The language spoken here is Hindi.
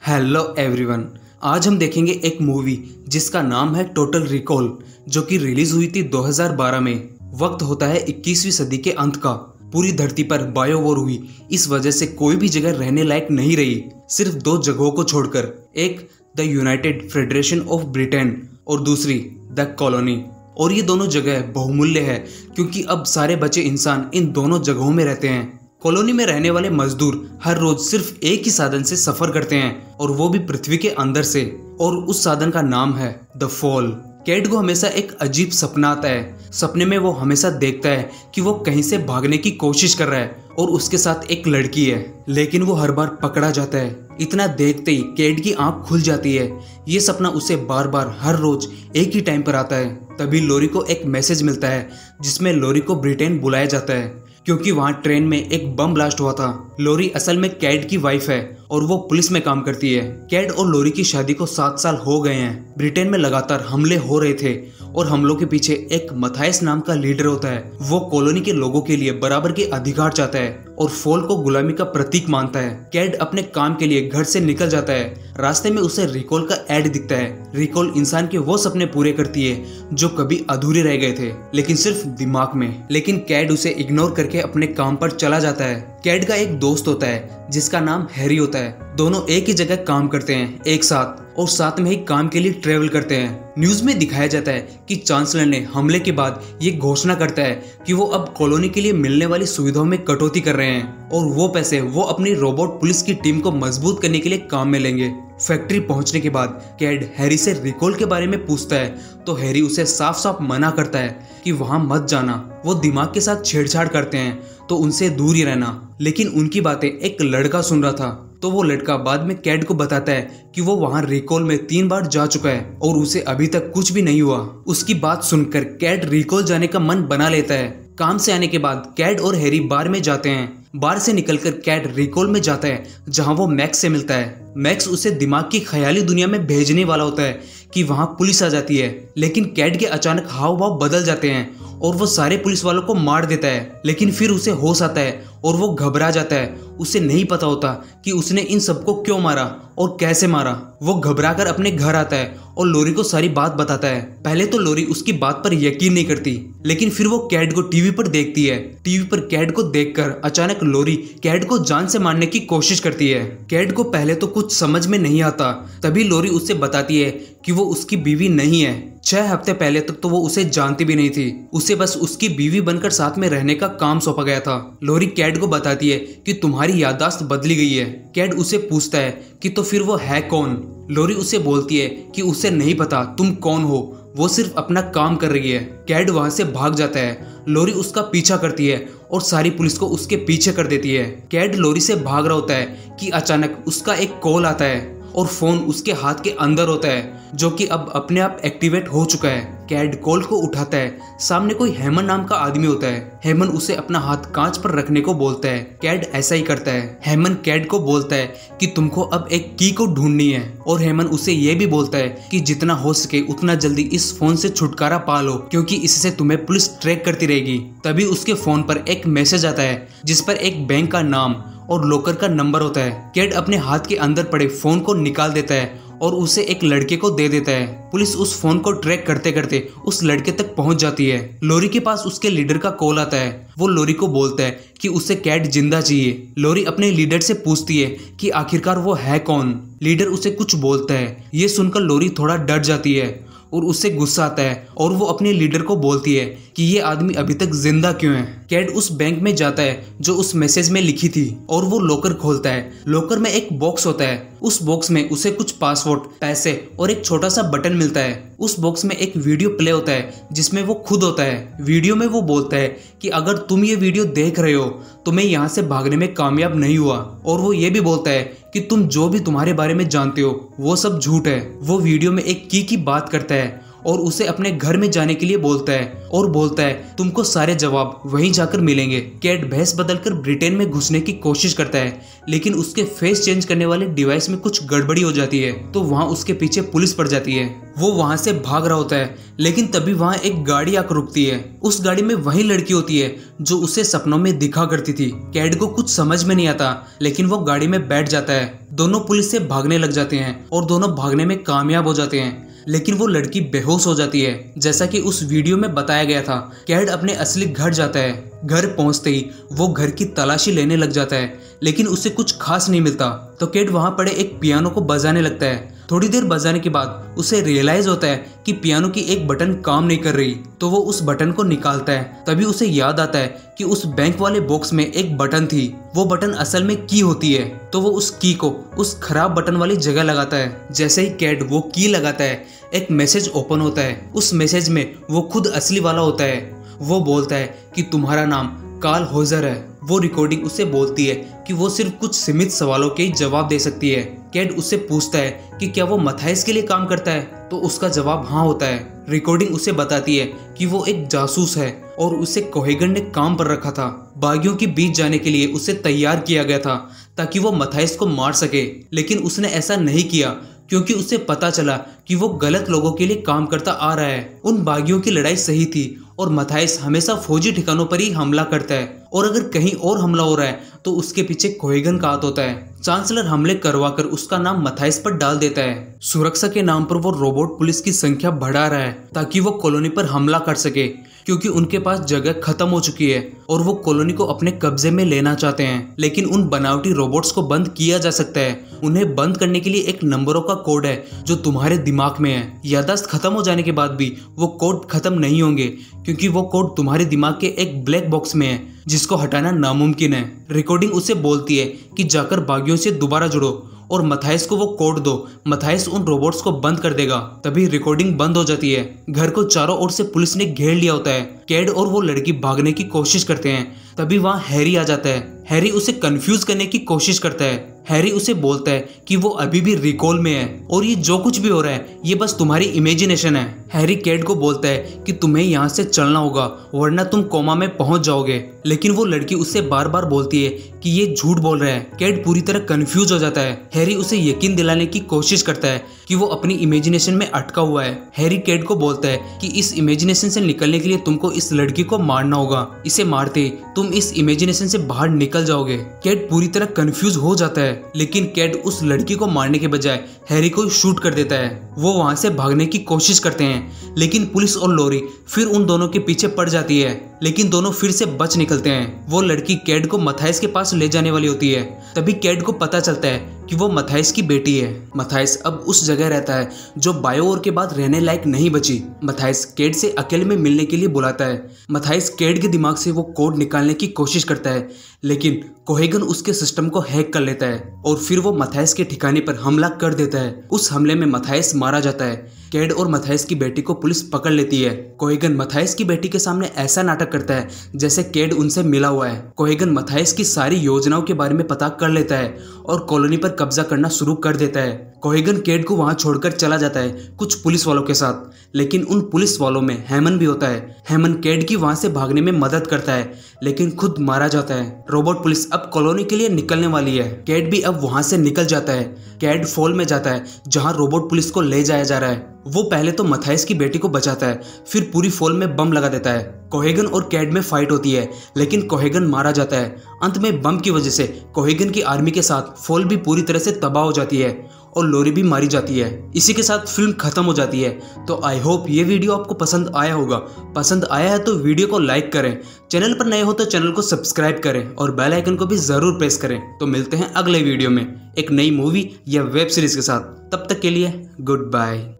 Hello everyone. आज हम देखेंगे एक मूवी जिसका नाम है टोटल रिकॉल, जो कि रिलीज हुई थी 2012 में। वक्त होता है 21वीं सदी के अंत का। पूरी धरती पर बायो वॉर हुई, इस वजह से कोई भी जगह रहने लायक नहीं रही, सिर्फ दो जगहों को छोड़कर, एक the United federation of Britain और दूसरी द कॉलोनी। और ये दोनों जगह बहुमूल्य है क्योंकि अब सारे बचे इंसान इन दोनों जगहों में रहते हैं। कॉलोनी में रहने वाले मजदूर हर रोज सिर्फ एक ही साधन से सफर करते हैं और वो भी पृथ्वी के अंदर से, और उस साधन का नाम है द फॉल। कैट को हमेशा एक अजीब सपना आता है। सपने में वो हमेशा देखता है कि वो कहीं से भागने की कोशिश कर रहा है और उसके साथ एक लड़की है, लेकिन वो हर बार पकड़ा जाता है। इतना देखते ही कैट की आंख खुल जाती है। ये सपना उसे बार बार हर रोज एक ही टाइम पर आता है। तभी लोरी को एक मैसेज मिलता है जिसमें लोरी को ब्रिटेन बुलाया जाता है क्योंकि वहाँ ट्रेन में एक बम ब्लास्ट हुआ था। लोरी असल में कैट की वाइफ है और वो पुलिस में काम करती है। कैट और लोरी की शादी को 7 साल हो गए हैं। ब्रिटेन में लगातार हमले हो रहे थे और हमलों के पीछे एक मथाइस नाम का लीडर होता है। वो कॉलोनी के लोगों के लिए बराबर के अधिकार चाहता है और फॉल को गुलामी का प्रतीक मानता है। कैट अपने काम के लिए घर से निकल जाता है। रास्ते में उसे रिकॉल का ऐड दिखता है। रिकॉल इंसान के वो सपने पूरे करती है जो कभी अधूरे रह गए थे, लेकिन सिर्फ दिमाग में। लेकिन कैट उसे इग्नोर करके अपने काम पर चला जाता है। कैट का एक दोस्त होता है जिसका नाम हैरी होता है। दोनों एक ही जगह काम करते हैं एक साथ और साथ में ही काम के लिए ट्रेवल करते हैं। न्यूज में दिखाया जाता है कि चांसलर ने हमले के बाद ये घोषणा करता है कि वो अब कॉलोनी के लिए मिलने वाली सुविधाओं में कटौती कर रहे हैं और वो पैसे वो अपनी रोबोट पुलिस की टीम को मजबूत करने के लिए काम में लेंगे। फैक्ट्री पहुंचने के बाद कैट हैरी से रिकॉल के बारे में पूछता है तो हैरी उसे साफ साफ मना करता है कि वहां मत जाना। वो दिमाग के साथ छेड़छाड़ करते हैं तो उनसे दूर ही रहना। लेकिन उनकी बातें एक लड़का सुन रहा था तो वो लड़का बाद में कैट को बताता है कि वो वहां रिकॉल में 3 बार जा चुका है और उसे अभी तक कुछ भी नहीं हुआ। उसकी बात सुनकर कैट रिकॉल जाने का मन बना लेता है। काम से आने के बाद कैट और हैरी बार में जाते हैं। बार से निकलकर कैट रिकॉल में जाता है जहां वो मैक्स से मिलता है। मैक्स उसे दिमाग की ख्याली दुनिया में भेजने वाला होता है कि वहां पुलिस आ जाती है, लेकिन कैट के अचानक हाव भाव बदल जाते हैं और वो सारे पुलिस वालों को मार देता है। लेकिन फिर उसे होश आता है और वो घबरा जाता है। उसे नहीं पता होता कि उसने इन सबको क्यों मारा और कैसे मारा। वो घबराकर अपने घर आता है और लोरी को सारी बात बताता है। पहले तो लोरी उसकी बात पर यकीन नहीं करती, लेकिन फिर वो कैट को टीवी पर देखती है। टीवी पर कैट को देखकर अचानक लोरी कैट को जान से मारने की कोशिश करती है। कैट को पहले तो कुछ समझ में नहीं आता। तभी लोरी उससे बताती है कि वो उसकी बीवी नहीं है। 6 हफ्ते पहले तक तो वो उसे जानती भी नहीं थी। उसे बस उसकी बीवी बनकर साथ में रहने का काम सौंपा गया था। लोरी कैट को बताती है कि तुम्हारी याददाश्त बदली गई है। कैट उसे पूछता है कि तो फिर वो है कौन। लोरी उसे बोलती है कि उसे नहीं पता तुम कौन हो, वो सिर्फ अपना काम कर रही है। कैट वहां से भाग जाता है। लोरी उसका पीछा करती है और सारी पुलिस को उसके पीछे कर देती है। कैट लोरी से भाग रहा होता है कि अचानक उसका एक कॉल आता है और फोन उसके हाथ के अंदर होता है जो कि अब अपने आप एक्टिवेट हो चुका है। कैट कॉल को उठाता है। सामने कोई हेमन नाम का आदमी होता है। हेमन उसे अपना हाथ कांच पर रखने को बोलता है। कैट ऐसा ही करता है। हेमन कैट को बोलता है कि तुमको अब एक की को ढूंढनी है और हेमन उसे ये भी बोलता है कि जितना हो सके उतना जल्दी इस फोन से छुटकारा पा लो क्योंकि इससे तुम्हें पुलिस ट्रैक करती रहेगी। तभी उसके फोन पर एक मैसेज आता है जिस पर एक बैंक का नाम और लॉकर का नंबर होता है। कैट अपने हाथ के अंदर पड़े फोन को निकाल देता है और उसे एक लड़के को दे देता है। पुलिस उस फोन को ट्रैक करते करते उस लड़के तक पहुंच जाती है। लोरी के पास उसके लीडर का कॉल आता है। वो लोरी को बोलता है कि उसे कैट जिंदा चाहिए। लोरी अपने लीडर से पूछती है कि आखिरकार वो है कौन। लीडर उसे कुछ बोलता है। ये सुनकर लोरी थोड़ा डर जाती है और उससे गुस्सा आता है और वो अपने लीडर को बोलती है कि ये आदमी अभी तक जिंदा क्यों है। कैट उस बैंक में जाता है जो उस मैसेज में लिखी थी और वो लॉकर खोलता है। लॉकर में एक बॉक्स होता है। उस बॉक्स में उसे कुछ पासवर्ड, पैसे और एक छोटा सा बटन मिलता है। उस बॉक्स में एक वीडियो प्ले होता है जिसमें वो खुद होता है। वीडियो में वो बोलता है कि अगर तुम ये वीडियो देख रहे हो तो मैं यहाँ से भागने में कामयाब नहीं हुआ, और वो ये भी बोलता है कि तुम जो भी तुम्हारे बारे में जानते हो वो सब झूठ है। वो वीडियो में एक की बात करता है और उसे अपने घर में जाने के लिए बोलता है और बोलता है तुमको सारे जवाब वहीं जाकर मिलेंगे। कैट भैंस बदलकर ब्रिटेन में घुसने की कोशिश करता है, लेकिन उसके फेस चेंज करने वाले डिवाइस में कुछ गड़बड़ी हो जाती है तो वहां उसके पीछे पुलिस पड़ जाती है। वो वहां से भाग रहा होता है, लेकिन तभी वहां एक गाड़ी आकर रुकती है। उस गाड़ी में वही लड़की होती है जो उसे सपनों में दिखा करती थी। कैट को कुछ समझ में नहीं आता, लेकिन वो गाड़ी में बैठ जाता है। दोनों पुलिस से भागने लग जाते हैं और दोनों भागने में कामयाब हो जाते हैं, लेकिन वो लड़की बेहोश हो जाती है। जैसा कि उस वीडियो में बताया गया था, कैड अपने असली घर जाता है। घर पहुंचते ही वो घर की तलाशी लेने लग जाता है, लेकिन उसे कुछ खास नहीं मिलता। तो कैड वहां पड़े एक पियानो को बजाने लगता है। थोड़ी देर बजाने के बाद उसे रियलाइज होता है कि पियानो की एक बटन काम नहीं कर रही। तो वो उस बटन को निकालता है। तभी उसे याद आता है कि उस बैंक वाले बॉक्स में एक बटन थी। वो बटन असल में की होती है। तो वो उस की को उस खराब बटन वाली जगह लगाता है। जैसे ही कैड वो की लगाता है, एक मैसेज ओपन होता है। उस मैसेज में वो खुद असली वाला होता है। वो बोलता है कि तुम्हारा नाम कार्ल होजर है। वो रिकॉर्डिंग उसे बोलती है कि वो सिर्फ कुछ सीमित सवालों के ही जवाब दे सकती है। कैड उससे पूछता है कि क्या वो मथाइस के लिए काम करता है, तो उसका जवाब हाँ होता है। रिकॉर्डिंग उसे बताती है कि वो एक जासूस है और उसे कोहेगन ने काम पर रखा था। बागियों के बीच जाने के लिए उसे तैयार किया गया था ताकि वो मथाइस को मार सके, लेकिन उसने ऐसा नहीं किया क्योंकि उसे पता चला कि वो गलत लोगों के लिए काम करता आ रहा है। उन बागियों की लड़ाई सही थी और मथाइस हमेशा फौजी ठिकानों पर ही हमला करता है, और अगर कहीं और हमला हो रहा है तो उसके पीछे कोहेगन का हाथ होता है। चांसलर हमले करवाकर उसका नाम मथाइस पर डाल देता है। सुरक्षा के नाम पर वो रोबोट पुलिस की संख्या बढ़ा रहा है ताकि वो कॉलोनी पर हमला कर सके, क्योंकि उनके पास जगह खत्म हो चुकी है और वो कॉलोनी को अपने कब्जे में लेना चाहते हैं। लेकिन उन बनावटी रोबोट्स को बंद किया जा सकता है। उन्हें बंद करने के लिए एक नंबरों का कोड है जो तुम्हारे दिमाग में है। याददाश्त खत्म हो जाने के बाद भी वो कोड खत्म नहीं होंगे, क्योंकि वो कोड तुम्हारे दिमाग के एक ब्लैक बॉक्स में है जिसको हटाना नामुमकिन है। रिकॉर्डिंग उसे बोलती है कि जाकर बागियों से दोबारा जुड़ो और मथाइस को वो कोड दो। मथाइस उन रोबोट्स को बंद कर देगा। तभी रिकॉर्डिंग बंद हो जाती है। घर को चारों ओर से पुलिस ने घेर लिया होता है। कैड और वो लड़की भागने की कोशिश करते हैं। तभी वहाँ हैरी आ जाता है। हैरी उसे कंफ्यूज करने की कोशिश करता है। हैरी उसे बोलता है कि वो अभी भी रिकॉल में है और ये जो कुछ भी हो रहा है ये बस तुम्हारी इमेजिनेशन है। हैरी कैड को बोलता है कि तुम्हें यहाँ से चलना होगा वरना तुम कोमा में पहुंच जाओगे, लेकिन वो लड़की उससे बार बार बोलती है कि ये झूठ बोल रहा है। कैड पूरी तरह कंफ्यूज हो जाता है। हैरी उसे यकीन दिलाने की कोशिश करता है कि वो अपनी इमेजिनेशन में अटका हुआ है। हैरी कैड को बोलता है कि इस इमेजिनेशन से निकलने के लिए तुमको इस लड़की को मारना होगा। इसे मारते ही तुम इस इमेजिनेशन से बाहर निकल जाओगे। कैड पूरी तरह कंफ्यूज हो जाता है, लेकिन कैड उस लड़की को मारने के बजाय हैरी को शूट कर देता है। वो वहां से भागने की कोशिश करते हैं, लेकिन पुलिस और लॉरी फिर उन दोनों के पीछे पड़ जाती है, लेकिन दोनों फिर से बच निकलते हैं। वो लड़की कैड को मथाइस के पास ले जाने वाली होती है। तभी कैड को पता चलता है कि वो मथाइस की बेटी है। मथाइस अब उस जगह रहता है जो बायोवॉर के बाद रहने लायक नहीं बची। मथाइस कैड से अकेले में मिलने के लिए बुलाता है। मथाइस कैड के दिमाग से वो कोड निकालने की कोशिश करता है, लेकिन कोहेगन उसके सिस्टम को हैक कर लेता है और फिर वो मथाइस के ठिकाने पर हमला कर देता है। उस हमले में मथाइस मारा जाता है। कैड और मथाइस की बेटी को पुलिस पकड़ लेती है। कोहेगन मथाइस की बेटी के सामने ऐसा नाटक करता है जैसे कैड उनसे मिला हुआ है। कोहेगन मथाइस की सारी योजनाओं के बारे में पता कर लेता है और कॉलोनी पर कब्जा करना शुरू कर देता है। कोहेगन कैड को वहां छोड़कर चला जाता है कुछ पुलिस वालों के साथ, लेकिन उन पुलिस वालों में हेमन भी होता है। हेमन कैड की वहां से भागने में मदद करता है, लेकिन खुद मारा जाता है। रोबोट पुलिस अब कॉलोनी के लिए निकलने वाली है। कैड भी अब वहां से निकल जाता है। कैड फॉल में जाता है जहां रोबोट पुलिस को ले जाया जा रहा है। वो पहले तो मथाइस की बेटी को बचाता है, फिर पूरी फॉल में बम लगा देता है। कोहेगन और कैड में फाइट होती है, लेकिन कोहेगन मारा जाता है। अंत में बम की वजह से कोहेगन की आर्मी के साथ फॉल भी पूरी तरह से तबाह हो जाती है और लॉरी भी मारी जाती है। इसी के साथ फिल्म खत्म हो जाती है। तो आई होप ये वीडियो आपको पसंद आया होगा। पसंद आया है तो वीडियो को लाइक करें, चैनल पर नए हो तो चैनल को सब्सक्राइब करें और बेल आइकन को भी जरूर प्रेस करें। तो मिलते हैं अगले वीडियो में एक नई मूवी या वेब सीरीज के साथ। तब तक के लिए गुड बाय।